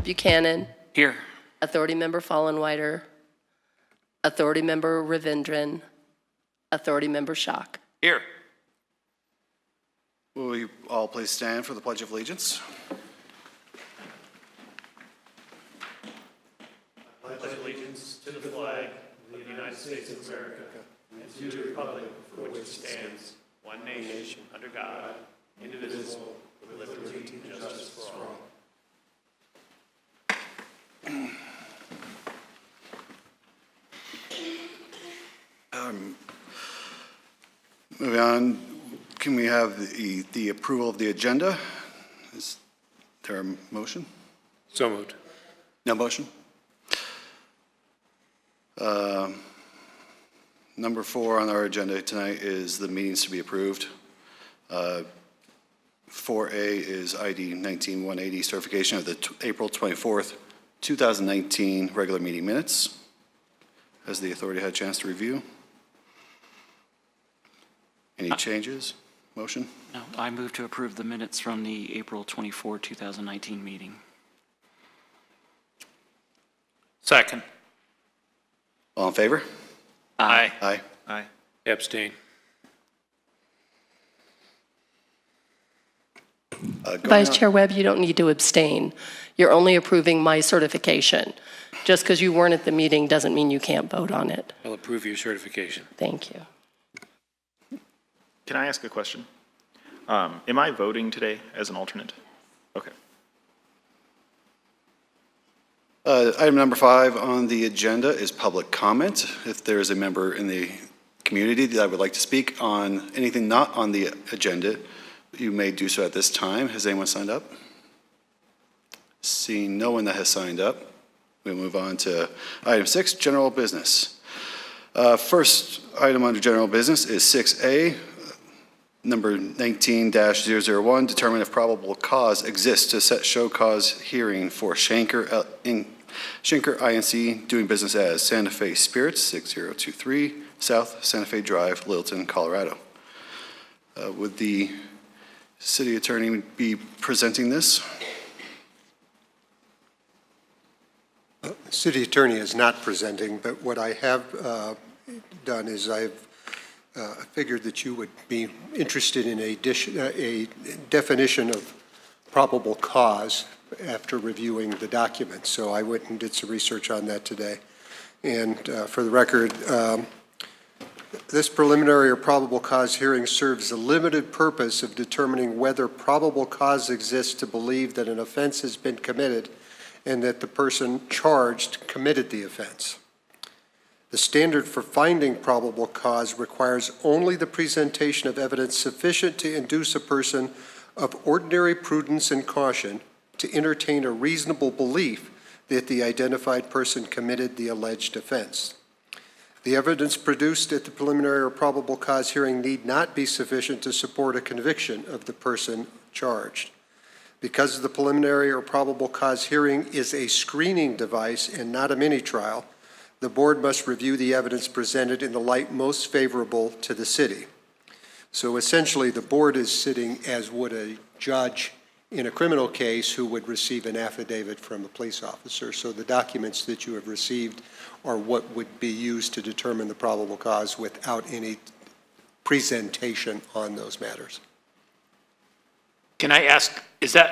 Buchanan, Here. Authority Member Fallenweider, Authority Member Ravindran, Authority Member Schock. Here. Will we all please stand for the Pledge of Allegiance? I pledge allegiance to the flag of the United States of America and to the republic for which it stands, one nation, under God, indivisible, with liberty and justice for all. Moving on, can we have the approval of the agenda? Is there a motion? So moved. No motion? Number 4 on our agenda tonight is the meetings to be approved. 4A is ID 19180, certification of the April 24th, 2019 regular meeting minutes. Has the authority had a chance to review? Any changes? Motion? No, I move to approve the minutes from the April 24, 2019 meeting. Second. All in favor? Aye. Aye. Aye. Abstain. Going Vice on- Chair Webb, you don't need to abstain. You're only approving my certification. Just because you weren't at the meeting doesn't mean you can't vote on it. I'll approve your certification. Thank you. Can I ask a question? Am I voting today as an alternate? Okay. Item number 5 on the agenda is public comment. If there is a member in the community that would like to speak on anything not on the agenda, you may do so at this time. Has anyone signed up? Seeing no one that has signed up, we'll move on to item 6, general business. First item under general business is 6A, number 19-001, determine if probable cause exists to set show cause hearing for Schenker INC doing business as Santa Fe Spirits, 6023 South Santa Fe Drive, Littleton, Colorado. Would the city attorney be presenting this? City attorney is not presenting, but what I have done is I've figured that you would be interested in a definition of probable cause after reviewing the document. So I went and did some research on that today. And for the record, this preliminary or probable cause hearing serves the limited purpose of determining whether probable cause exists to believe that an offense has been committed and that the person charged committed the offense. The standard for finding probable cause requires only the presentation of evidence sufficient to induce a person of ordinary prudence and caution to entertain a reasonable belief that the identified person committed the alleged offense. The evidence produced at the preliminary or probable cause hearing need not be sufficient to support a conviction of the person charged. Because the preliminary or probable cause hearing is a screening device and not a mini-trial, the board must review the evidence presented in the light most favorable to the city. So essentially, the board is sitting as would a judge in a criminal case who would receive an affidavit from a police officer. So the documents that you have received are what would be used to determine the probable cause without any presentation on those matters. Can I ask,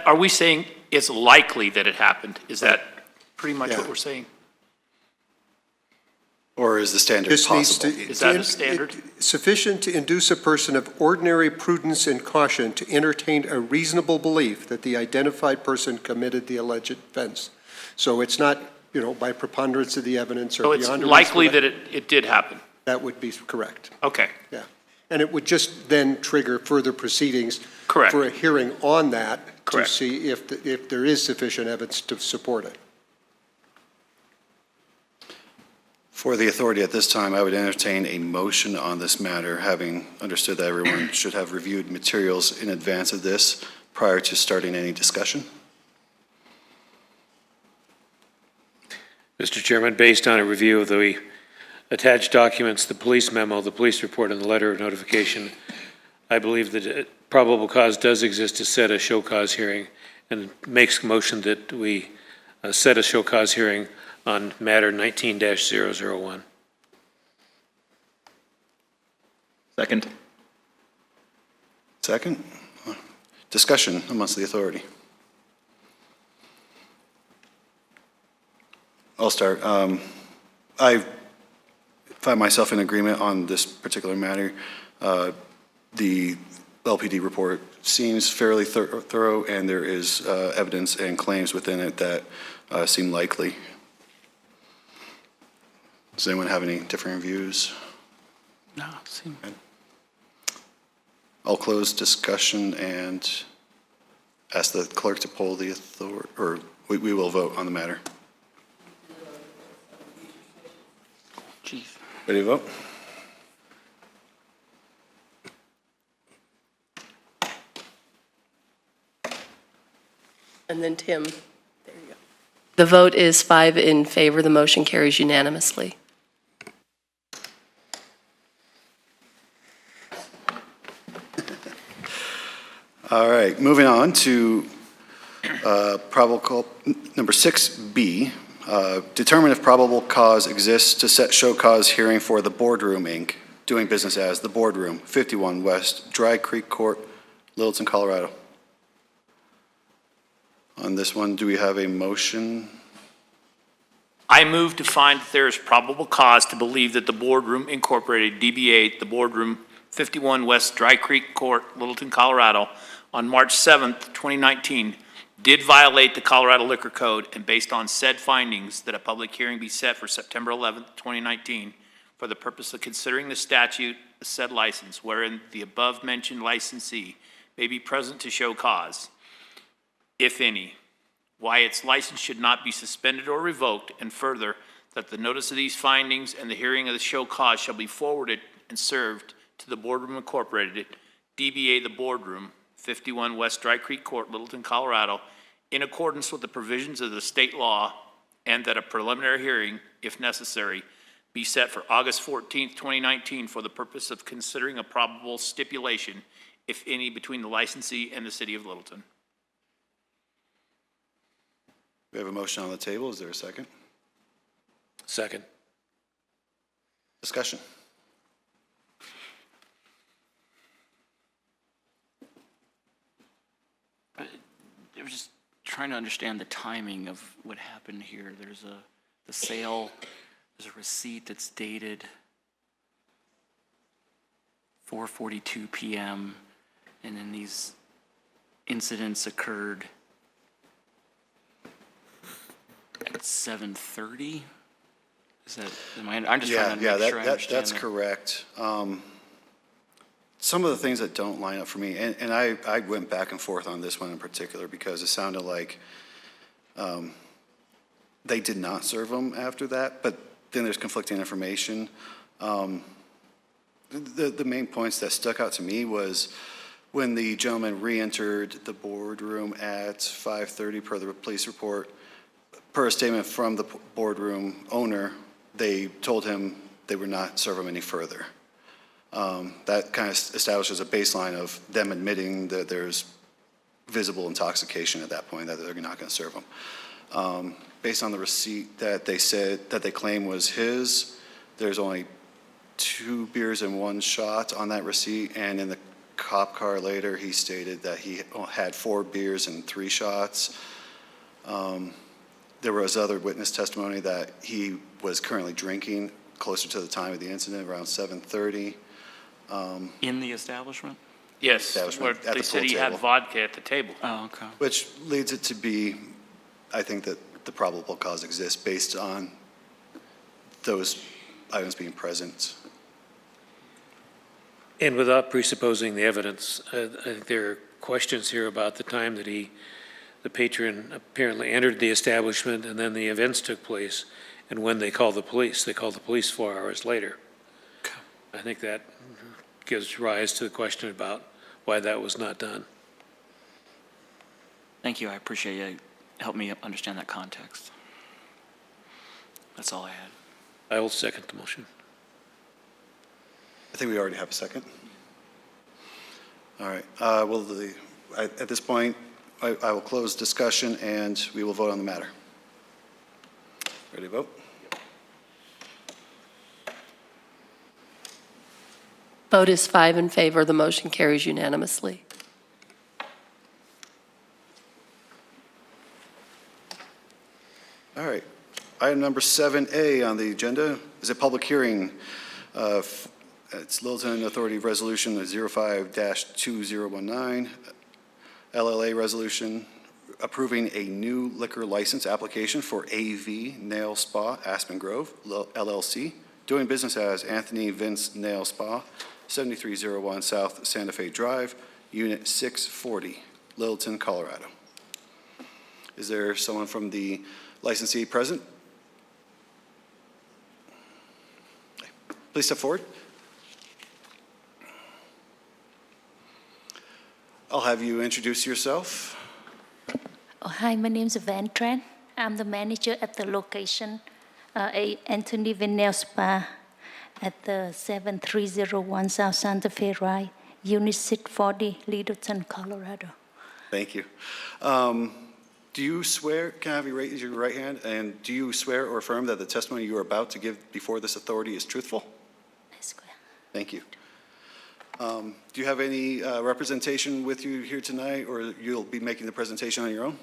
are we saying it's likely that it happened? Is that pretty much what we're saying? Or is the standard This needs possible? to- Is that a standard? Sufficient to induce a person of ordinary prudence and caution to entertain a reasonable belief that the identified person committed the alleged offense. So it's not, by preponderance of the evidence or So it's beyond a likely reasonable- that it did happen? That would be correct. Okay. Yeah. And it would just then trigger further proceedings Correct. for a hearing on that to Correct. see if there is sufficient evidence to support it. For the authority at this time, I would entertain a motion on this matter, having understood that everyone should have reviewed materials in advance of this prior to starting any discussion. Mr. Chairman, based on a review of the attached documents, the police memo, the police report, and the letter of notification, I believe that probable cause does exist to set a show cause hearing and makes a motion that we set a show cause hearing on matter 19-001. Second. Second? Discussion amongst the authority. I'll start. I find myself in agreement on this particular matter. The LPD report seems fairly thorough, and there is evidence and claims within it that seem likely. Does anyone have any differing views? No, seem- I'll close discussion and ask the clerk to poll the authority, or we will vote on the matter. Chief. Ready to vote? And then Tim, there you go. The vote is 5 in favor. The motion carries unanimously. All right, moving on to probable cause, number 6B, determine if probable cause exists to set show cause hearing for the Boardroom, Inc., doing business as the Boardroom, 51 West Dry Creek Court, Littleton, Colorado. On this one, do we have a motion? I move to find that there is probable cause to believe that the Boardroom Incorporated, DBA, the Boardroom, 51 West Dry Creek Court, Littleton, Colorado, on March 7th, 2019, did violate the Colorado Liquor Code, and based on said findings, that a public hearing be set for September 11th, 2019, for the purpose of considering the statute, the said license, wherein the above-mentioned licensee may be present to show cause, if any, why its license should not be suspended or revoked, and further, that the notice of these findings and the hearing of the show cause shall be forwarded and served to the Boardroom Incorporated, DBA the Boardroom, 51 West Dry Creek Court, Littleton, Colorado, in accordance with the provisions of the state law, and that a preliminary hearing, if necessary, be set for August 14th, 2019, for the purpose of considering a probable stipulation, if any, between the licensee and the city of Littleton. We have a motion on the table. Is there a second? Second. Discussion. I was just trying to understand the timing of what happened here. There's the sale, there's a receipt that's dated 4:42 PM, and then these incidents occurred at 7:30? Is that, I'm just trying to make sure I understand. That's correct. Some of the things that don't line up for me, and I went back and forth on this one in particular because it sounded like they did not serve them after that, but then there's conflicting information. The main points that stuck out to me was when the gentleman re-entered the boardroom at 5:30 per the police report, per a statement from the boardroom owner, they told him they would not serve him any further. That kind of establishes a baseline of them admitting that there's visible intoxication at that point, that they're not going to serve him. Based on the receipt that they said, that they claim was his, there's only 2 beers and 1 shot on that receipt, and in the cop car later, he stated that he had 4 beers and 3 shots. There was other witness testimony that he was currently drinking closer to the time of the incident, around 7:30. In the establishment? Yes, Establishment where at they the said pool he had table. vodka at the table. Oh, okay. Which leads it to be, I think that the probable cause exists based on those items being present. And without presupposing the evidence, I think there are questions here about the time that the patron apparently entered the establishment, and then the events took place, and when they called the police. They called the police 4 hours later. I think that gives rise to the question about why that was not done. Thank you, I appreciate you. Help me understand that context. That's all I had. I will second the motion. I think we already have a second. All right. At this point, I will close discussion and we will vote on the matter. Ready to vote? Vote is 5 in favor. The motion carries unanimously. All right. Item number 7A on the agenda is a public hearing. It's Littleton Authority Resolution 05-2019, LLA resolution approving a new liquor license application for AV Nail Spa Aspen Grove LLC, doing business as Anthony Vince Nail Spa, 7301 South Santa Fe Drive, Unit 640, Littleton, Colorado. Is there someone from the licensee present? Please step forward. I'll have you introduce yourself. Oh, hi, my name is Van Tran. I'm the manager at the location, Anthony Vinel Spa at the 7301 South Santa Fe Drive, Unit 640, Littleton, Colorado. Thank you. Do you swear, can I have you raise your right hand, and do you swear or affirm that the testimony you are about to give before this authority is truthful? I swear. Thank you. Do you have any representation with you here tonight, or you'll be making the presentation on your own?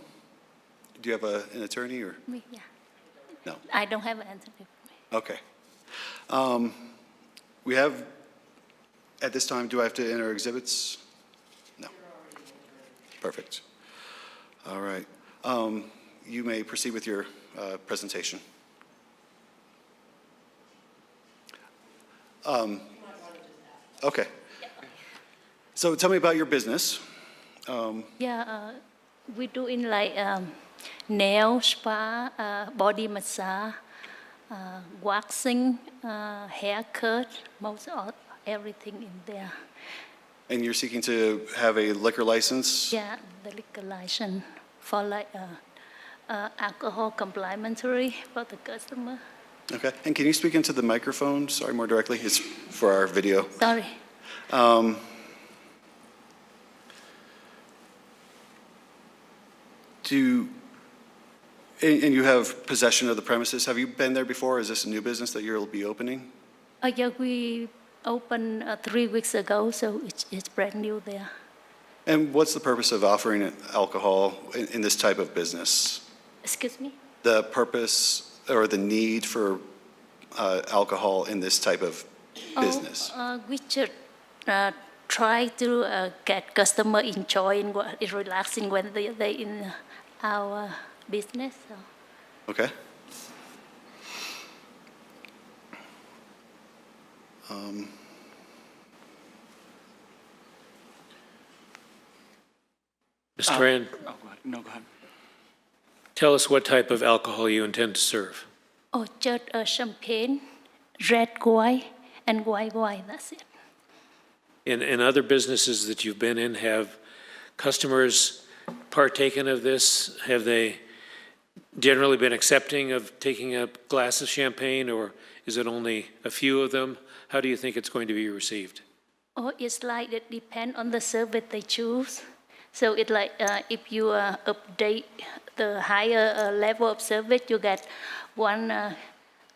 Do you have an attorney, or? Me, yeah. No. I don't have an answer. Okay. We have, at this time, do I have to enter exhibits? No. Perfect. All right. You may proceed with your presentation. Okay. So tell me about your business. We do in like nail spa, body massage, waxing, haircut, most of everything in there. And you're seeking to have a liquor license? Yeah, the liquor license for like alcohol complimentary for the customer. Okay. And can you speak into the microphone? Sorry, more directly. It's for our video. Sorry. And you have possession of the premises. Have you been there before? Is this a new business that you'll be opening? Yeah, we opened 3 weeks ago, so it's brand new there. And what's the purpose of offering alcohol in this type of business? Excuse me? The purpose or the need for alcohol in this type of business? We should try to get customer enjoying, relaxing when they're in our business. So. Okay. Mr. Tran, Oh, go ahead. No, go ahead. tell us what type of alcohol you intend to serve. Oh, just champagne, red wine, and white wine, that's it. In other businesses that you've been in, have customers partaken of this? Have they generally been accepting of taking a glass of champagne, or is it only a few of them? How do you think it's going to be received? Oh, it's like it depends on the service they choose. So it's like if you update the higher level of service, you get one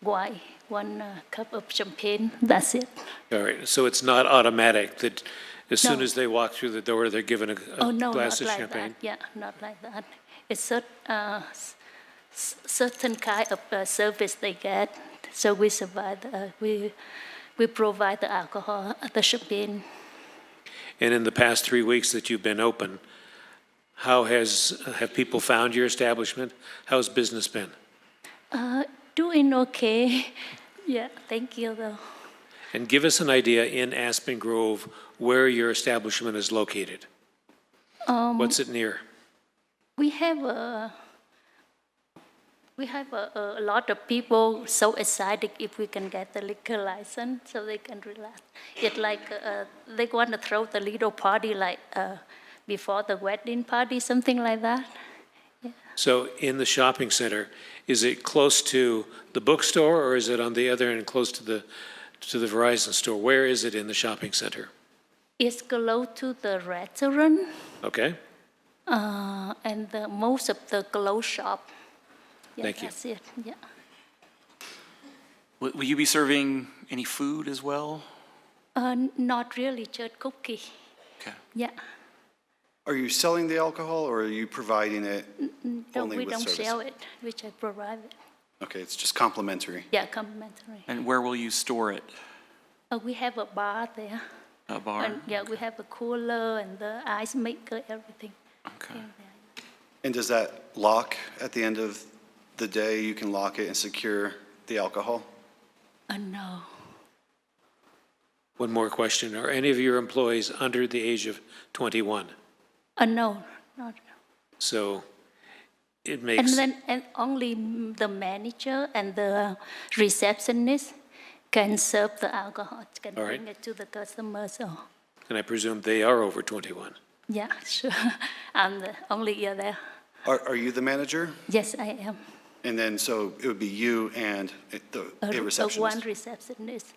wine, one cup of champagne. That's it. All right, so it's not automatic that as soon No. as they walk through the door, they're given a Oh, no, glass not of like champagne? that. Yeah, not like that. It's certain kind of service they get. So we survive. We provide the alcohol, the champagne. And in the past 3 weeks that you've been open, have people found your establishment? How's business been? Doing okay. Yeah, thank you though. And give us an idea in Aspen Grove where your establishment is located. What's it near? We have a lot of people so excited if we can get the liquor license so they can relax. It's like they want to throw the little party like before the wedding party, something like that. So in the shopping center, is it close to the bookstore, or is it on the other end close to the Verizon store? Where is it in the shopping center? It's close to the restaurant Okay, and most of the clothes shop. Yeah, Thank you. that's it. Yeah. Will you be serving any food as well? Not really, just cookie. Okay. Yeah. Are you selling the alcohol, or are you providing it No, only we with don't service? sell it. We just provide it. Okay, it's just complimentary. Yeah, complimentary. And where will you store it? We have a bar there. A bar? And yeah, we have a cooler and the ice maker, everything. Okay. in there. And does that lock at the end of the day? You can lock it and secure the alcohol? No. One more question. Are any of your employees under the age of 21? No, not. So it And makes, then and only the manager and the receptionist can serve the alcohol, can All right. bring it to the customers. So, and I presume they are over 21. yeah, sure. I'm the only year there. Are you the manager? Yes, I am. And then, so it would be you and a One receptionist? receptionist.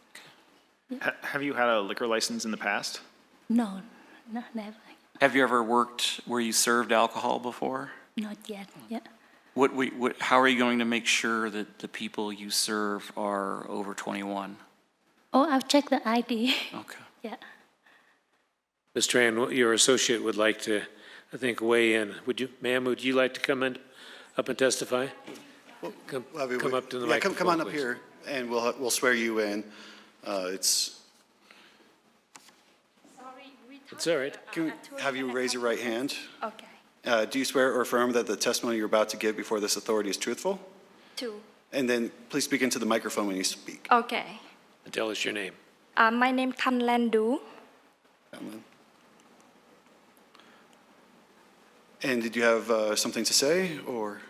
Have you had a liquor license in the past? No, no, never. Have you ever worked where you served alcohol before? Not yet. Yeah. How are you going to make sure that the people you serve are over 21? Oh, I'll check the ID. Okay. Yeah. Ms. Tran, your associate would like to, I think, weigh in. Ma'am, would you like to come up and testify? Come up to the Yeah, microphone, come on up please. here, and we'll swear you in. It's, It's all right. can we have you raise your right hand? Okay. Do you swear or affirm that the testimony you're about to give before this authority is truthful? 2. And then please speak into the microphone when you speak. Okay. And tell us your name. My name Thanh Lan Du. And did you have something to say, or?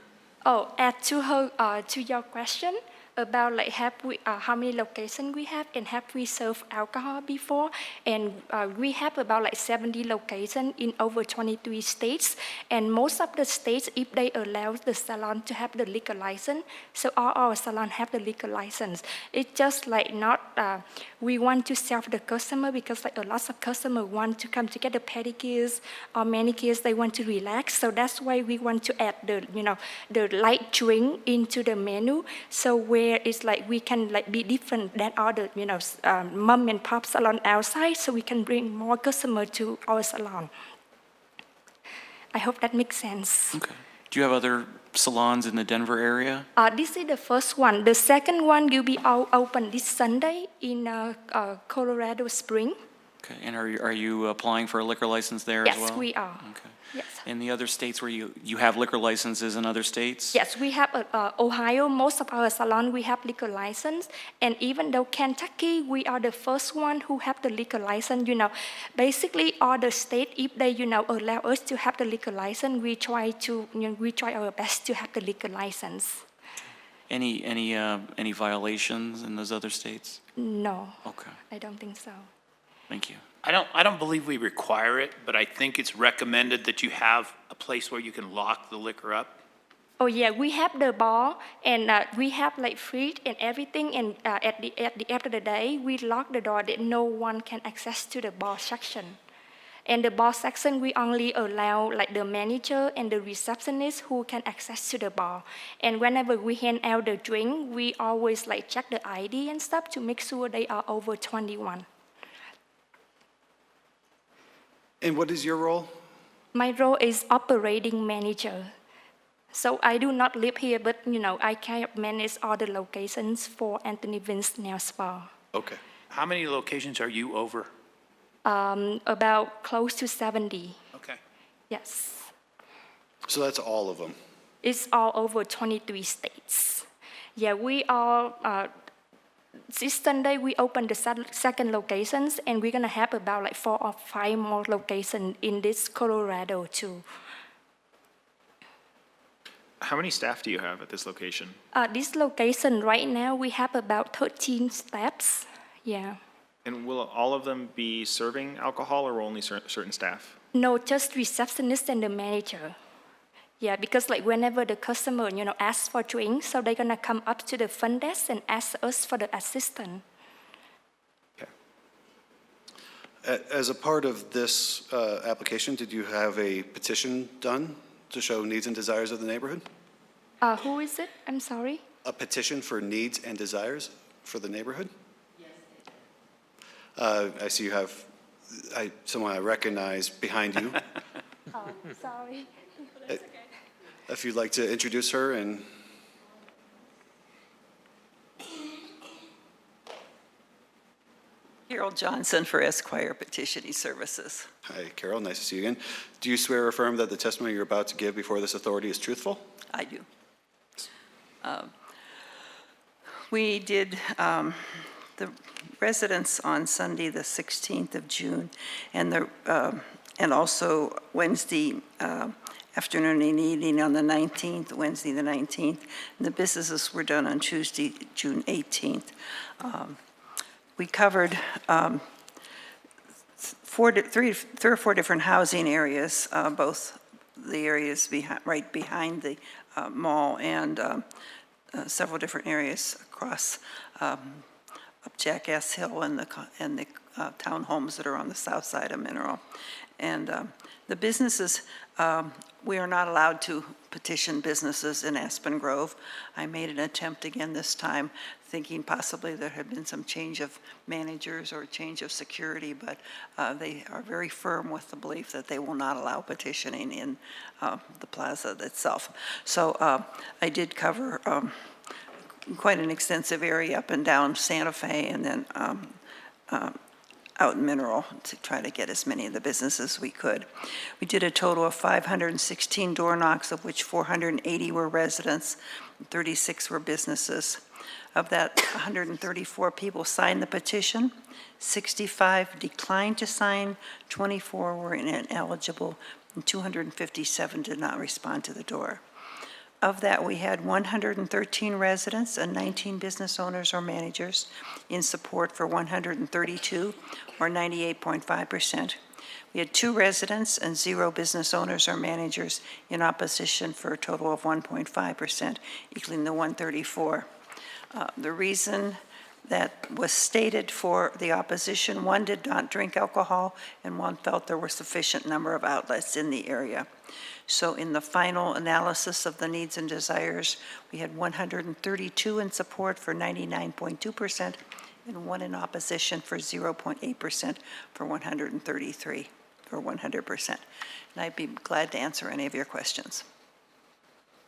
Oh, add to her to your question about like have we how many locations we have and have we served alcohol before, and we have about like 70 locations in over 23 states, and most of the states, if they allow the salon to have the liquor license, so all our salon have the liquor license. It's just like not we want to serve the customer because like a lot of customers want to come to get the pedicures or manicures, they want to relax, so that's why we want to add the the light drink into the menu, so where it's like we can like be different than other mom and pop salon outside, so we can bring more customer to our salon. I hope that makes sense. Okay. Do you have other salons in the Denver area? This is the first one. The second one will be open this Sunday in Colorado Springs. Okay. And are you applying for a liquor license there as well? Yes, we are. Okay. Yes. In the other states where you have liquor licenses in other states? Yes, we have Ohio. Most of our salon we have liquor license, and even though Kentucky, we are the first one who have the liquor license. Basically all the state, if they allow us to have the liquor license, we try our best to have the liquor license. Any violations in those other states? No. Okay. I don't think so. Thank you. I don't believe we require it, but I think it's recommended that you have a place where you can lock the liquor up. Oh yeah, we have the bar, and we have like fridge and everything, and at the end of the day, we lock the door that no one can access to the bar section. And the bar section, we only allow like the manager and the receptionist who can access to the bar. And whenever we hand out the drink, we always like check the ID and stuff to make sure they are over 21. And what is your role? My role is operating manager. So I do not live here, but I can manage all the locations for Anthony Vince Nail Spa. Okay. How many locations are you over? About close to 70. Okay. Yes. So that's all of them. It's all over 23 states. Yeah, we are, this Sunday we opened the second locations, and we're gonna have about like 4 or 5 more locations in this Colorado too. How many staff do you have at this location? This location right now, we have about 13 staffs, yeah. And will all of them be serving alcohol, or will only certain staff? No, just receptionist and the manager. Yeah, because like whenever the customer, asks for drinks, so they're gonna come up to the front desk and ask us for the assistant. Okay. As a part of this application, did you have a petition done to show needs and desires of the neighborhood? Who is it? I'm sorry. A petition for needs and desires for the neighborhood? Yes, I see you have someone I recognize behind you. Oh, sorry. If you'd like to introduce her and... Carol Johnson for Esquire Petitioning Services. Hi, Carol, nice to see you again. Do you swear or affirm that the testimony you're about to give before this authority is truthful? I do. We did the residents on Sunday, the 16th of June, and also Wednesday afternoon and evening on the 19th, Wednesday the 19th. And the businesses were done on Tuesday, June 18th. We covered three or four different housing areas, both the areas right behind the mall and several different areas across up Jackass Hill and the townhomes that are on the south side of Mineral. And the businesses, we are not allowed to petition businesses in Aspen Grove. I made an attempt again this time, thinking possibly there had been some change of managers or change of security, but they are very firm with the belief that they will not allow petitioning in the plaza itself. So I did cover quite an extensive area up and down Santa Fe and then out in Mineral to try to get as many of the businesses as we could. We did a total of 516 door knocks, of which 480 were residents, 36 were businesses. Of that, 134 people signed the petition, 65 declined to sign, 24 were ineligible, and 257 did not respond to the door. Of that, we had 113 residents and 19 business owners or managers in support for 132, or 98.5%. We had 2 residents and 0 business owners or managers in opposition for a total of 1.5%, equaling the 134. The reason that was stated for the opposition, 1 did not drink alcohol and 1 felt there were sufficient number of outlets in the area. So in the final analysis of the needs and desires, we had 132 in support for 99.2% and 1 in opposition for 0.8% for 133 for 100%. And I'd be glad to answer any of your questions.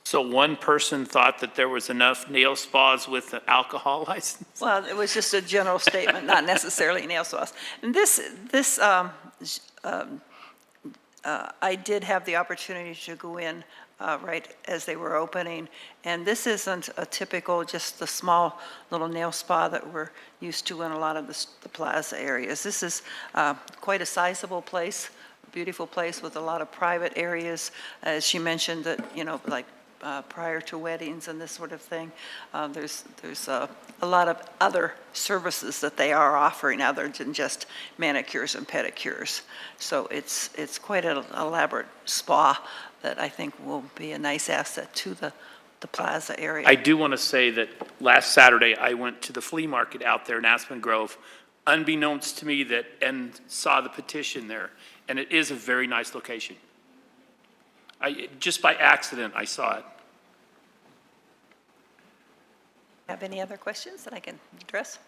So one person thought that there was enough nail spas with the alcohol license? Well, it was just a general statement, not necessarily nail spas. And I did have the opportunity to go in right as they were opening, and this isn't a typical, just the small little nail spa that we're used to in a lot of the plaza areas. This is quite a sizable place, a beautiful place with a lot of private areas. As she mentioned that, like prior to weddings and this sort of thing, there's a lot of other services that they are offering other than just manicures and pedicures. So it's quite an elaborate spa that I think will be a nice asset to the plaza area. I do want to say that last Saturday, I went to the flea market out there in Aspen Grove, unbeknownst to me and saw the petition there, and it is a very nice location. Just by accident, I saw it. Have any other questions that I can address?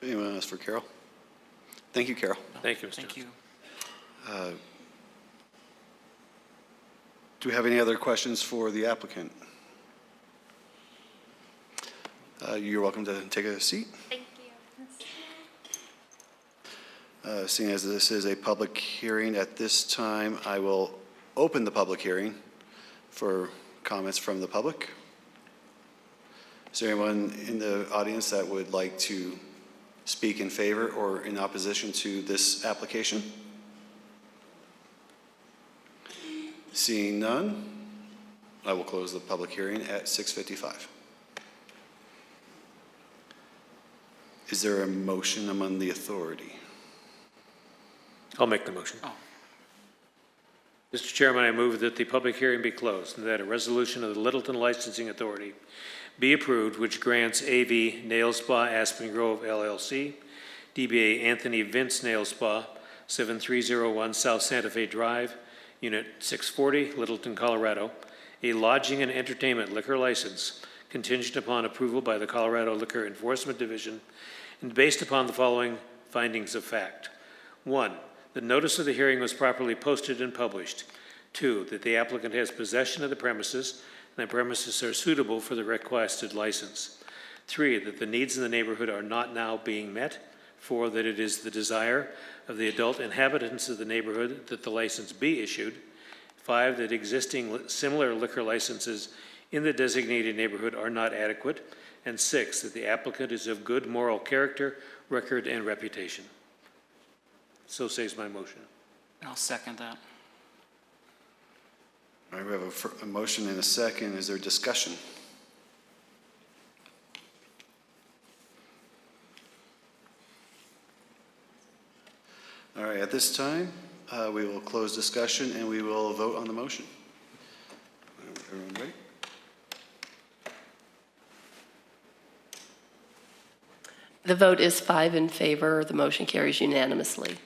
Anyone else for Carol? Thank you, Carol. Thank you, Mr. Thank you. Do we have any other questions for the applicant? You're welcome to take a seat. Thank you. Seeing as this is a public hearing at this time, I will open the public hearing for comments from the public. Is there anyone in the audience that would like to speak in favor or in opposition to this application? Seeing none, I will close the public hearing at 6:55. Is there a motion among the authority? I'll make the motion. Mr. Chairman, I move that the public hearing be closed and that a resolution of the Littleton Licensing Authority be approved which grants AV Nail Spa Aspen Grove LLC, DBA Anthony Vince Nail Spa, 7301 South Santa Fe Drive, Unit 640, Littleton, Colorado, a lodging and entertainment liquor license contingent upon approval by the Colorado Liquor Enforcement Division, and based upon the following findings of fact. 1, the notice of the hearing was properly posted and published. 2, that the applicant has possession of the premises, and the premises are suitable for the requested license. 3, that the needs in the neighborhood are not now being met. 4, that it is the desire of the adult inhabitants of the neighborhood that the license be issued. 5, that existing similar liquor licenses in the designated neighborhood are not adequate. And 6, that the applicant is of good moral character, record, and reputation. So says my motion. I'll second that. All right, we have a motion and a second. Is there discussion? All right, at this time, we will close discussion and we will vote on the motion. Everyone ready? The vote is 5 in favor. The motion carries unanimously.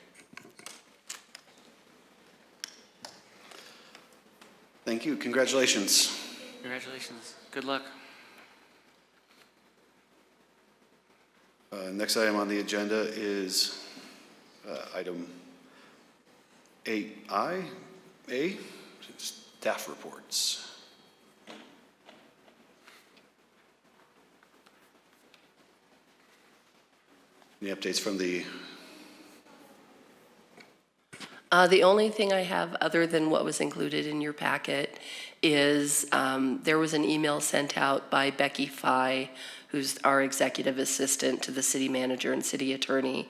Thank you. Congratulations. Congratulations. Good luck. Next item on the agenda is item 8I, staff reports. Any updates from the? The only thing I have other than what was included in your packet is there was an email sent out by Becky Fye, who's our executive assistant to the city manager and city attorney,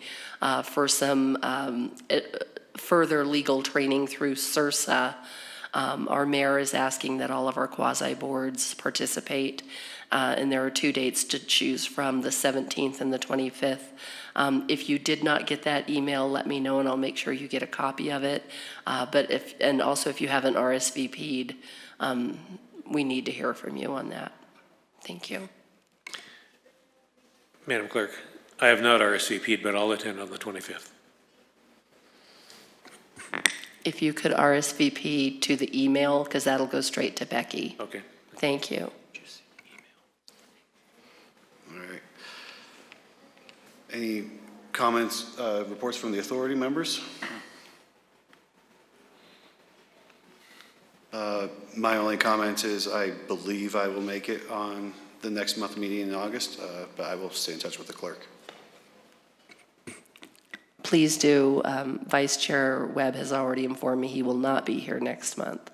for some further legal training through CIRSA. Our mayor is asking that all of our quasi-boards participate, and there are 2 dates to choose from, the 17th and the 25th. If you did not get that email, let me know and I'll make sure you get a copy of it. And also if you haven't RSVP'd, we need to hear from you on that. Thank you. Madam Clerk, I have not RSVP'd, but I'll attend on the 25th. If you could RSVP to the email, because that'll go straight to Becky. Okay. Thank you. All right. Any comments, reports from the authority members? My only comment is I believe I will make it on the next month meeting in August, but I will stay in touch with the clerk. Please do. Vice Chair Webb has already informed me he will not be here next month.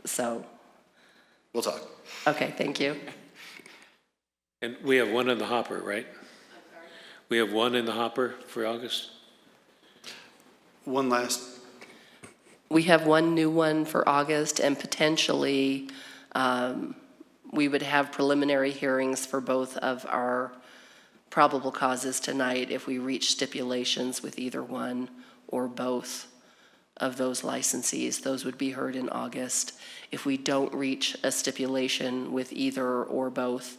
So. We'll talk. Okay, thank you. And we have one in the hopper, right? We have one in the hopper for August? One last. We have one new one for August, and potentially we would have preliminary hearings for both of our probable causes tonight if we reach stipulations with either one or both of those licensees. Those would be heard in August. If we don't reach a stipulation with either or both,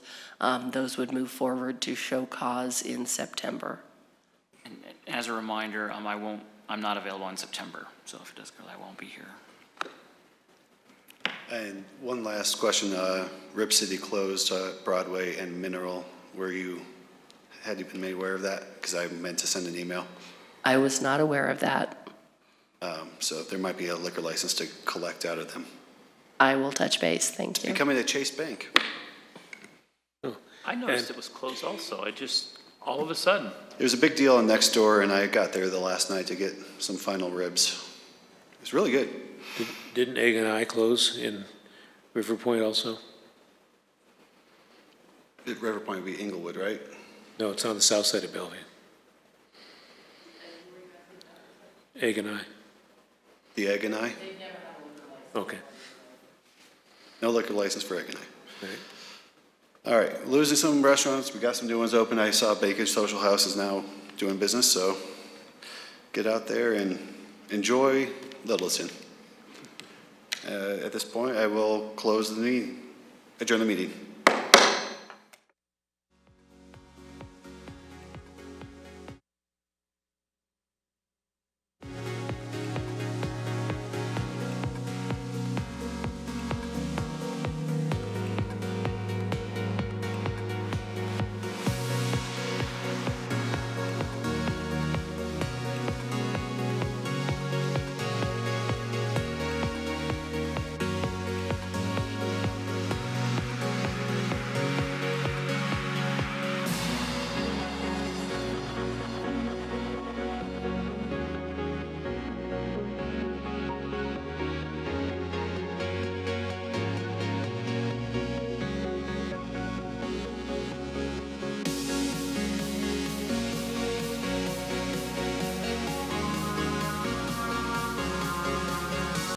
those would move forward to show cause in September. And as a reminder, I'm not available in September, so if it does go, I won't be here. And one last question. Rip City closed Broadway and Mineral. Had you been made aware of that? Because I meant to send an email. I was not aware of that. So there might be a liquor license to collect out of them. I will touch base. Thank you. Becoming a Chase Bank. I noticed it was closed also. All of a sudden. It was a big deal on Nextdoor, and I got there the last night to get some final ribs. It was really good. Didn't Egg and I close in River Point also? River Point would be Inglewood, right? No, it's on the south side of Bellevue. Egg and I. The Egg and I? Okay. No liquor license for Egg and I. All right. All right, losing some restaurants. We got some new ones open. I saw Bakage Social House is now doing business, so get out there and enjoy Littleton. At this point, I will adjourn the meeting.